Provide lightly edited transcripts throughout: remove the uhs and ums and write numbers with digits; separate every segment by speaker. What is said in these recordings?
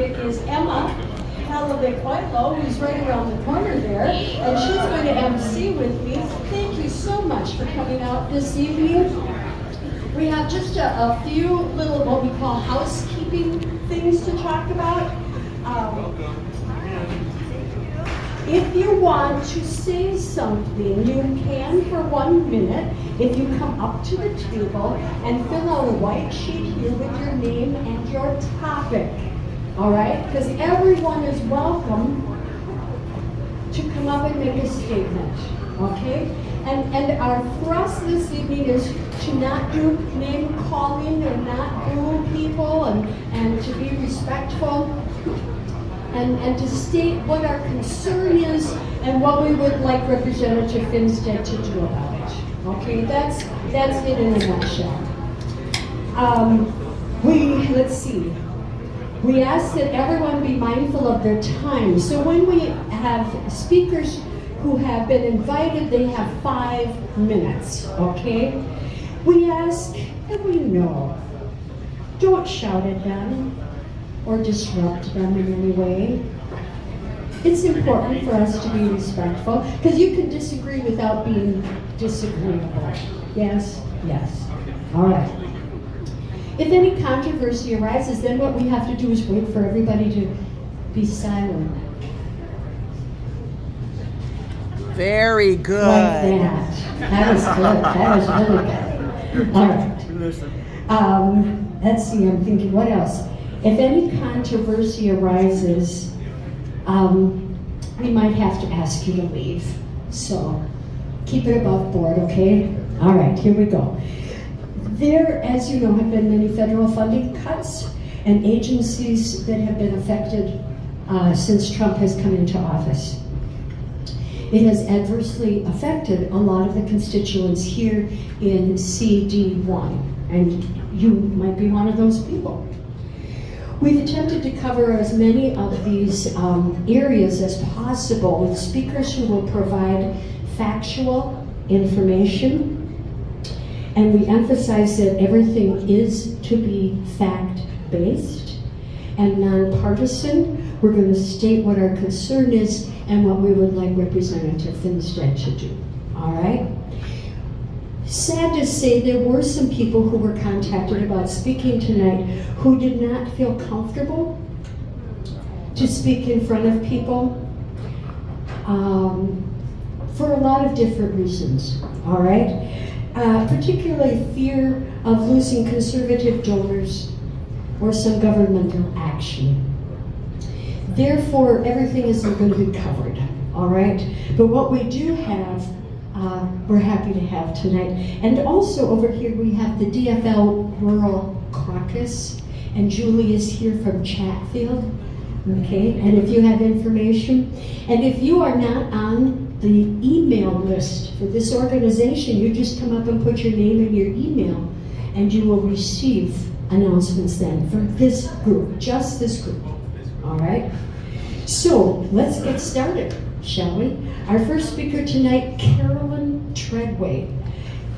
Speaker 1: speaker is Emma Halovic-Oilo, who's right around the corner there, and she's going to MC with me. Thank you so much for coming out this evening. We have just a few little what we call housekeeping things to talk about. If you want to say something, you can for 1 minute if you come up to the table and fill out a white sheet here with your name and your topic. All right? Because everyone is welcome to come up and make a statement. Okay? And our thrust this evening is to not do name calling or not boo people and to be respectful. And to state what our concern is and what we would like Representative Finstead to do about it. Okay, that's it in a nutshell. Let's see. We ask that everyone be mindful of their time. So when we have speakers who have been invited, they have 5 minutes, okay? We ask, and we know, don't shout at them or disrupt them in any way. It's important for us to be respectful, because you can disagree without being disagreeable. Yes? Yes. All right. If any controversy arises, then what we have to do is wait for everybody to be silent.
Speaker 2: Very good.
Speaker 1: Like that. That was good. That was really good. All right. Let's see, I'm thinking, what else? If any controversy arises, we might have to ask you to leave. So keep it above board, okay? All right, here we go. There, as you know, have been many federal funding cuts and agencies that have been affected since Trump has come into office. It has adversely affected a lot of the constituents here in CD1, and you might be one of those people. We've attempted to cover as many of these areas as possible with speakers who will provide factual information, and we emphasize that everything is to be fact-based and nonpartisan. We're going to state what our concern is and what we would like Representative Finstead to do, all right? Sad to say, there were some people who were contacted about speaking tonight who did not feel comfortable to speak in front of people for a lot of different reasons, all right? Particularly fear of losing conservative donors or some governmental action. Therefore, everything isn't going to be covered, all right? But what we do have, we're happy to have tonight. And also over here we have the DFL Rural Caucus, and Julie is here from Chatfield, okay? And if you have information, and if you are not on the email list for this organization, you just come up and put your name and your email, and you will receive announcements then from this group, just this group, all right? So let's get started, shall we? Our first speaker tonight, Carolyn Treadway.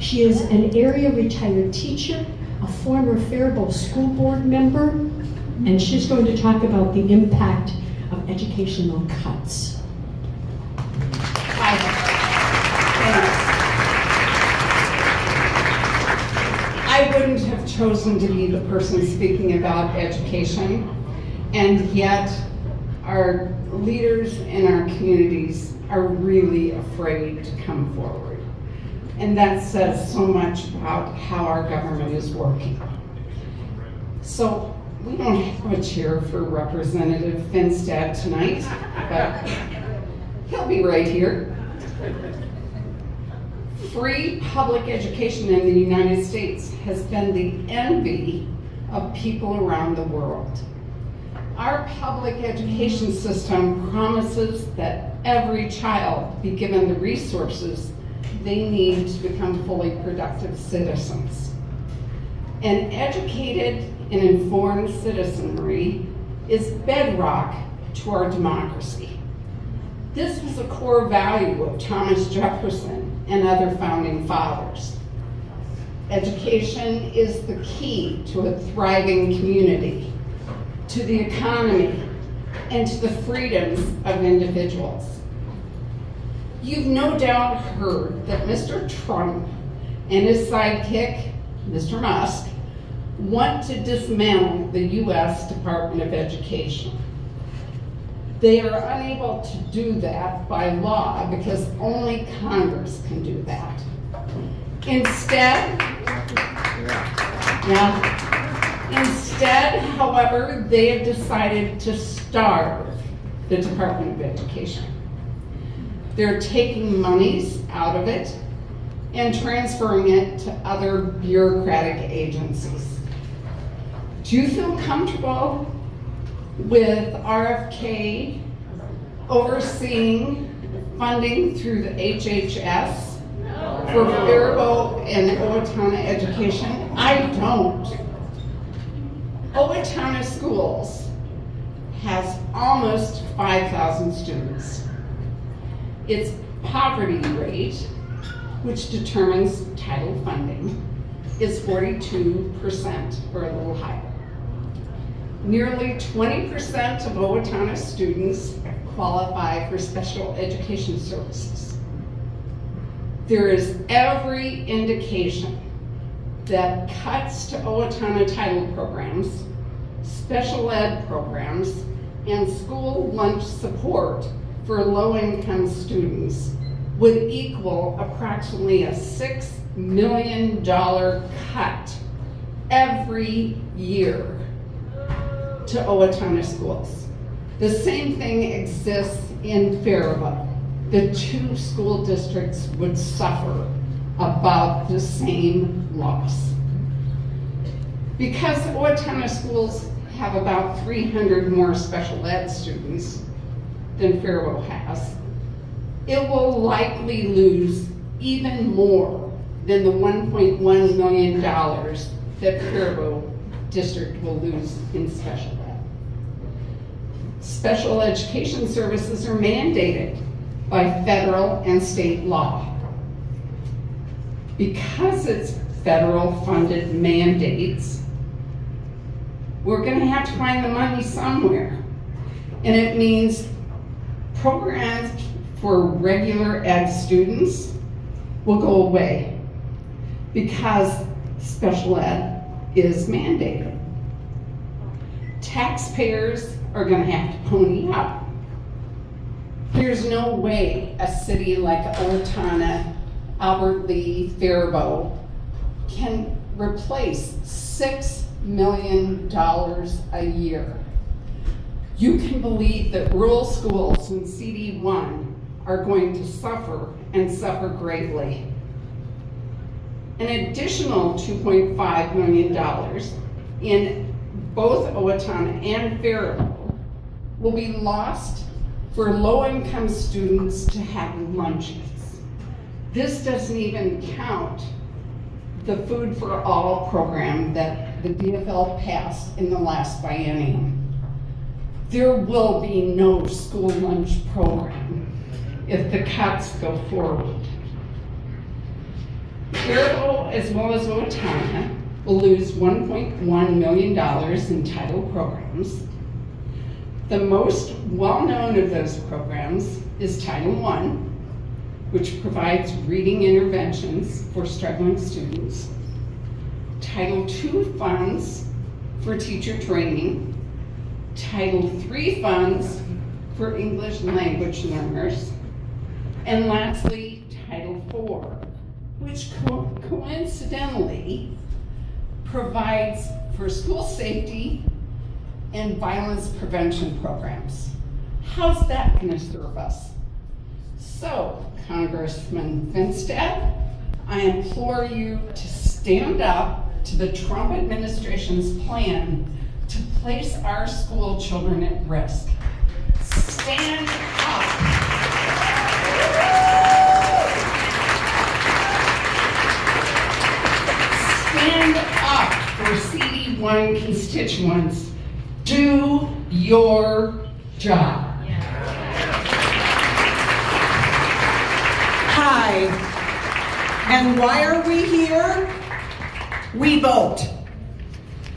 Speaker 1: She is an area retired teacher, a former Faribault School Board member, and she's going to talk about the impact of educational cuts.
Speaker 3: Hi. Thanks. I wouldn't have chosen to be the person speaking about education, and yet our leaders in our communities are really afraid to come forward. And that says so much about how our government is working. So we don't have a chair for Representative Finstead tonight, but he'll be right here. Free public education in the United States has been the envy of people around the world. Our public education system promises that every child be given the resources they need to become fully productive citizens. An educated and informed citizenry is bedrock to our democracy. This was a core value of Thomas Jefferson and other founding fathers. Education is the key to a thriving community. to the economy, and to the freedoms of individuals. You've no doubt heard that Mr. Trump and his sidekick, Mr. Musk, want to dismantle the U.S. Department of Education. They are unable to do that by law because only Congress can do that. Instead, however, they have decided to starve the Department of Education. They're taking monies out of it and transferring it to other bureaucratic agencies. Do you feel comfortable with RFK overseeing funding through the HHS for Faribault and Owatonna education? I don't. Owatonna Schools has almost 5,000 students. Its poverty rate, which determines title funding, is 42% or a little higher. Nearly 20% of Owatonna students qualify for special education services. There is every indication that cuts to Owatonna title programs, special ed programs, and school lunch support for low-income students would equal approximately a $6 million cut every year to Owatonna schools. The same thing exists in Faribault. The two school districts would suffer about the same loss. Because Owatonna schools have about 300 more special ed students than Faribault has, it will likely lose even more than the $1.1 million that Faribault district will lose in special ed. Special education services are mandated by federal and state law. Because it's federal funded mandates, we're going to have to find the money somewhere. And it means programs for regular ed students will go away because special ed is mandated. Taxpayers are going to have to pony up. There's no way a city like Owatonna, Albert Lee, Faribault can replace $6 million a year. You can believe that rural schools in CD1 are going to suffer and suffer greatly. An additional $2.5 million in both Owatonna and Faribault will be lost for low-income students to have lunches. This doesn't even count the Food for All program that the DFL passed in the last biennium. There will be no school lunch program if the cuts go forward. Faribault, as well as Owatonna, will lose $1.1 million in title programs. The most well-known of those programs is Title I, which provides reading interventions for struggling students. Title II funds for teacher training. Title III funds for English language learners. And lastly, Title IV, which coincidentally provides for school safety and violence prevention programs. How's that going to serve us? So, Congressman Finstad, I implore you to stand up to the Trump administration's plan to place our school children at risk. Stand up. Stand up for CD1 constituents. Do your job.
Speaker 2: Hi. And why are we here? We vote.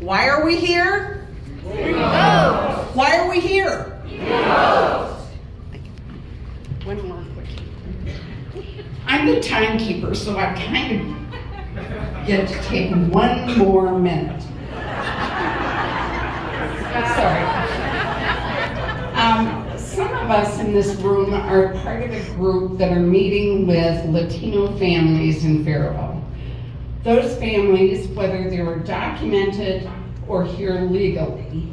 Speaker 2: Why are we here? Why are we here?
Speaker 3: One more quick. I'm the timekeeper, so I kind of get to take one more minute. Sorry. Some of us in this room are part of a group that are meeting with Latino families in Faribault. Those families, whether they were documented or here legally,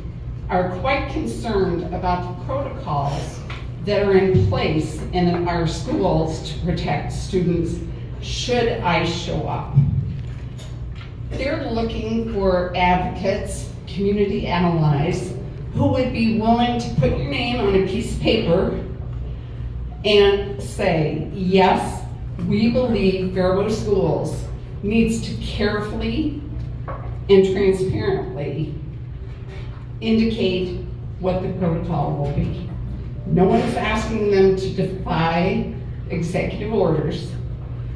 Speaker 3: are quite concerned about the protocols that are in place in our schools to protect students should ICE show up. They're looking for advocates, community allies, who would be willing to put your name on a piece of paper and say, yes, we believe Faribault Schools needs to carefully and transparently indicate what the protocol will be. No one's asking them to defy executive orders.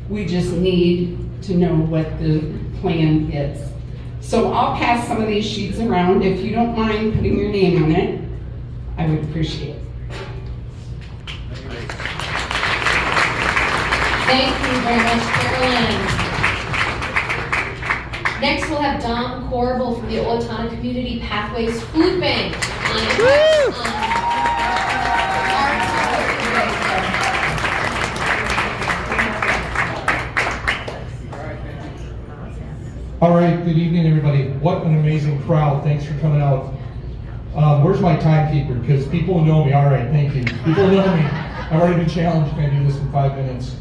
Speaker 3: We just need to know what the plan is. So I'll pass some of these sheets around. If you don't mind putting your name on it, I would appreciate it.
Speaker 4: Thank you very much, Carolyn. Next, we'll have Dom Corbel from the Owatonna Community Pathways Food Bank.
Speaker 5: All right, good evening, everybody. What an amazing crowd. Thanks for coming out. Where's my timekeeper? Because people know me. All right, thank you. People know me. I've already been challenged. Can I do this in 5 minutes?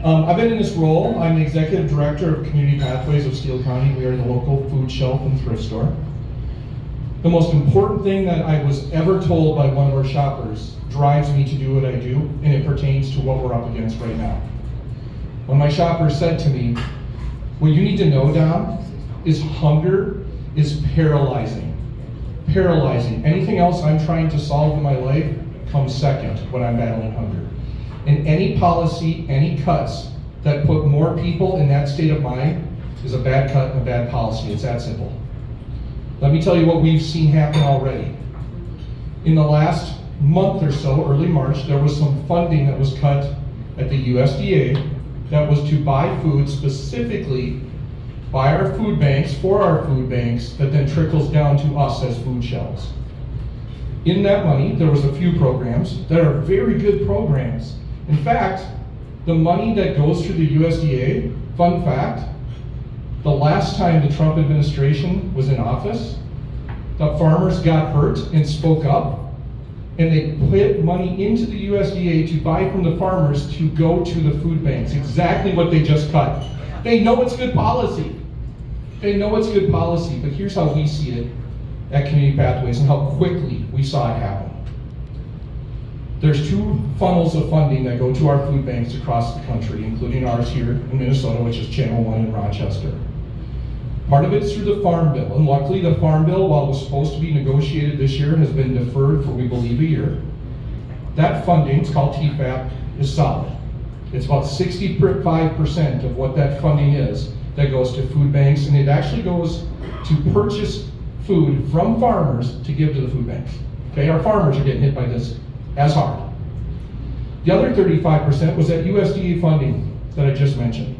Speaker 5: I've been in this role. I'm the Executive Director of Community Pathways of Steele County. We are the local food shelf and thrift store. The most important thing that I was ever told by one of our shoppers drives me to do what I do, and it pertains to what we're up against right now. One of my shoppers said to me, what you need to know, Dom, is hunger is paralyzing. Paralyzing. Anything else I'm trying to solve in my life comes second when I'm battling hunger. And any policy, any cuts that put more people in that state of mind is a bad cut and a bad policy. It's that simple. Let me tell you what we've seen happen already. In the last month or so, early March, there was some funding that was cut at the USDA that was to buy food specifically by our food banks, for our food banks, that then trickles down to us as food shelves. In that money, there was a few programs that are very good programs. In fact, the money that goes through the USDA, fun fact, the last time the Trump administration was in office, the farmers got hurt and spoke up, and they put money into the USDA to buy from the farmers to go to the food banks. Exactly what they just cut. They know it's good policy. They know it's good policy, but here's how we see it at Community Pathways and how quickly we saw it happen. There's two funnels of funding that go to our food banks across the country, including ours here in Minnesota, which is Channel 1 in Rochester. Part of it's through the Farm Bill, and luckily the Farm Bill, while it was supposed to be negotiated this year, has been deferred for, we believe, a year. That funding, it's called TFAP, is solid. It's about 65% of what that funding is that goes to food banks, and it actually goes to purchase food from farmers to give to the food banks. Okay, our farmers are getting hit by this as hard. The other 35% was that USDA funding that I just mentioned.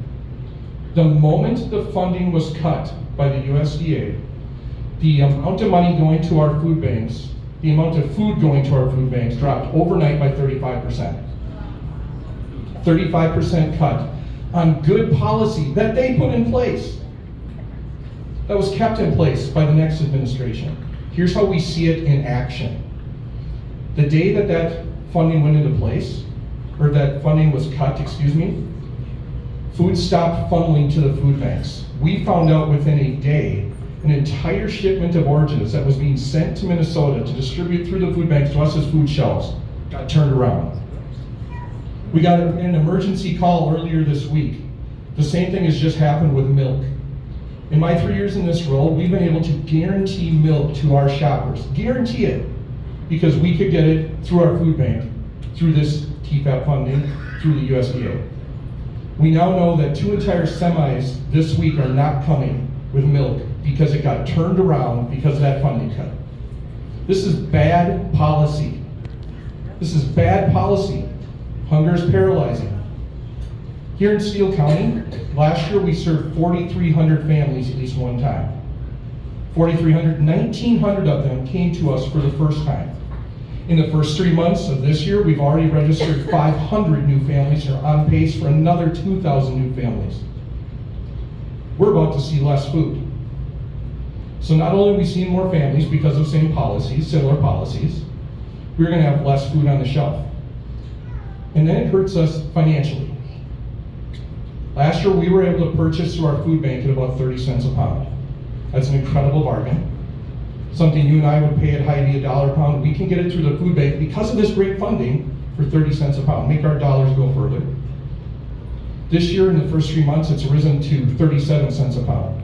Speaker 5: The moment the funding was cut by the USDA, the amount of money going to our food banks, the amount of food going to our food banks dropped overnight by 35%. 35% cut on good policy that they put in place, that was kept in place by the next administration. Here's how we see it in action. The day that that funding went into place, or that funding was cut, food stopped funneling to the food banks. We found out within a day, an entire shipment of oranges that was being sent to Minnesota to distribute through the food banks to us as food shelves got turned around. We got an emergency call earlier this week. The same thing has just happened with milk. In my 3 years in this role, we've been able to guarantee milk to our shoppers. Guarantee it. Because we could get it through our food bank, through this TFAP funding, through the USDA. We now know that 2 entire semis this week are not coming with milk because it got turned around because of that funding cut. This is bad policy. This is bad policy. Hunger is paralyzing. Here in Steele County, last year we served 4,300 families at least one time. 4,300, 1,900 of them came to us for the first time. In the first 3 months of this year, we've already registered 500 new families and are on pace for another 2,000 new families. We're about to see less food. So not only are we seeing more families because of similar policies, we're gonna have less food on the shelf. And then it hurts us financially. Last year, we were able to purchase through our food bank at about 30 cents a pound. That's an incredible bargain. Something you and I would pay at Hy-Vee $1 a pound. We can get it through the food bank because of this great funding for 30 cents a pound. Make our dollars go further. This year, in the first 3 months, it's risen to 37 cents a pound.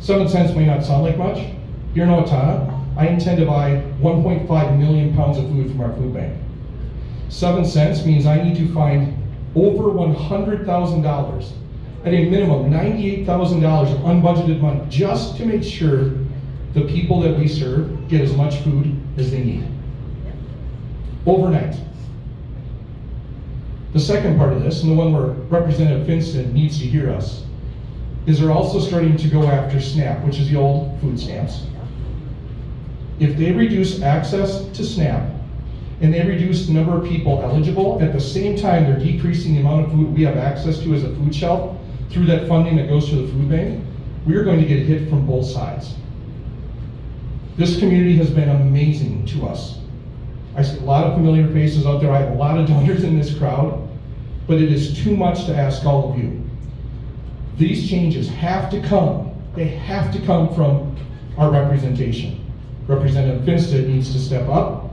Speaker 5: 7 cents may not sound like much. Here in Owatonna, I intend to buy 1.5 million pounds of food from our food bank. 7 cents means I need to find over $100,000, at a minimum $98,000 of unbudgeted money, just to make sure the people that we serve get as much food as they need. Overnight. The second part of this, and the one where Representative Finstead needs to hear us, is they're also starting to go after SNAP, which is the old food stamps. If they reduce access to SNAP, and they reduce the number of people eligible, at the same time they're decreasing the amount of food we have access to as a food shelf through that funding that goes to the food bank, we are going to get hit from both sides. This community has been amazing to us. I see a lot of familiar faces out there. I have a lot of donors in this crowd, but it is too much to ask all of you. These changes have to come. They have to come from our representation. Representative Finstead needs to step up.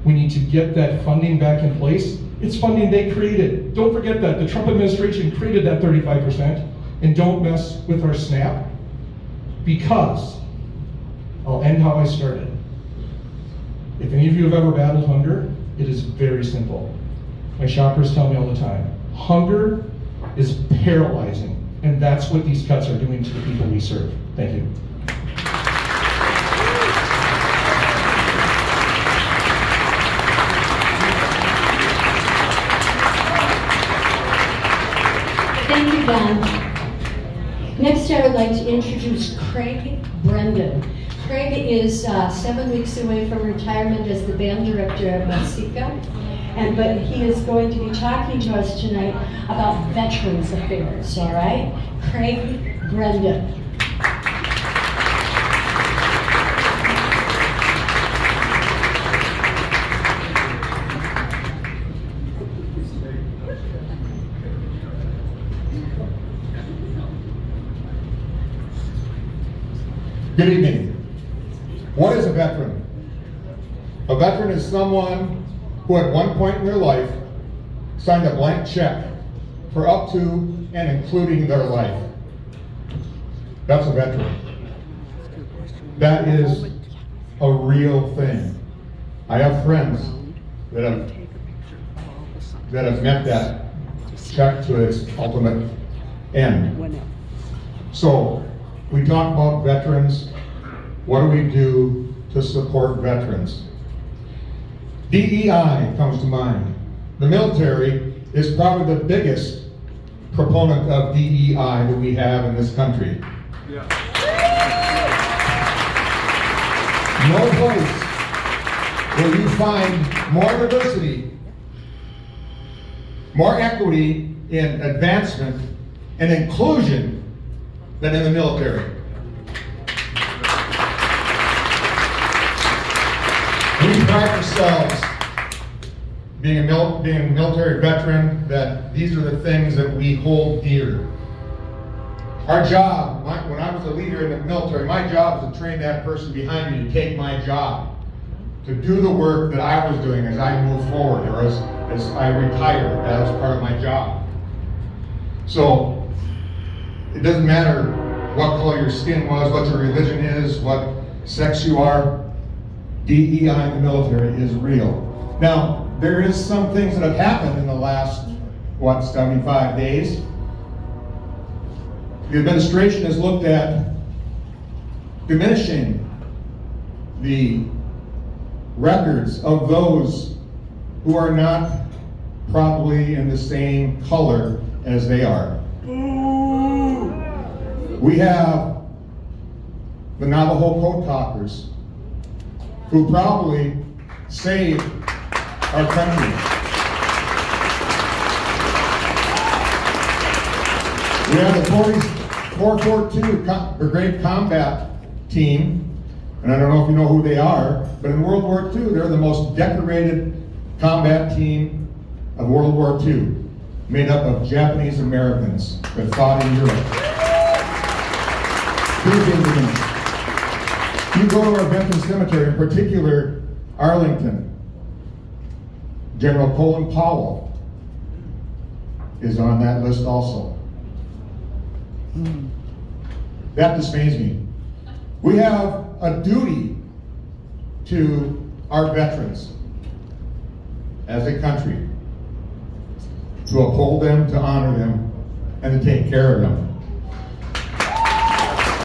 Speaker 5: We need to get that funding back in place. It's funding they created. Don't forget that. The Trump administration created that 35%. And don't mess with our SNAP, because I'll end how I started. If any of you have ever battled hunger, it is very simple. My shoppers tell me all the time, hunger is paralyzing, and that's what these cuts are doing to the people we serve. Thank you.
Speaker 1: Thank you, Don. Next, I would like to introduce Craig Brendan. Craig is 7 weeks away from retirement as the band director at Masika, but he is going to be talking to us tonight about Veterans Affairs, all right? Craig Brendan.
Speaker 6: Good evening. What is a veteran? A veteran is someone who at one point in their life signed a blank check for up to and including their life. That's a veteran. That is a real thing. I have friends that have met that check to its ultimate end. So, we talk about veterans. What do we do to support veterans? DEI comes to mind. The military is probably the biggest proponent of DEI that we have in this country. Yeah. No place will you find more diversity, more equity in advancement and inclusion than in the military. We pride ourselves, being a military veteran, that these are the things that we hold dear. Our job, when I was a leader in the military, my job was to train that person behind me to take my job, to do the work that I was doing as I moved forward, or as I retired. That was part of my job. So, it doesn't matter what color your skin was, what your religion is, what sex you are. DEI in the military is real. Now, there is some things that have happened in the last, 75 days. The administration has looked at diminishing the records of those who are not probably in the same color as they are. We have the Navajo Code Talkers, who probably saved our country. We have the 442 Brigade Combat Team, and I don't know if you know who they are, but in World War II, they're the most decorated combat team of World War II, made up of Japanese Americans that fought in Europe. You go to our veteran cemetery, in particular Arlington, General Colin Powell is on that list also. That dismays me. We have a duty to our veterans as a country to uphold them, to honor them, and to take care of them.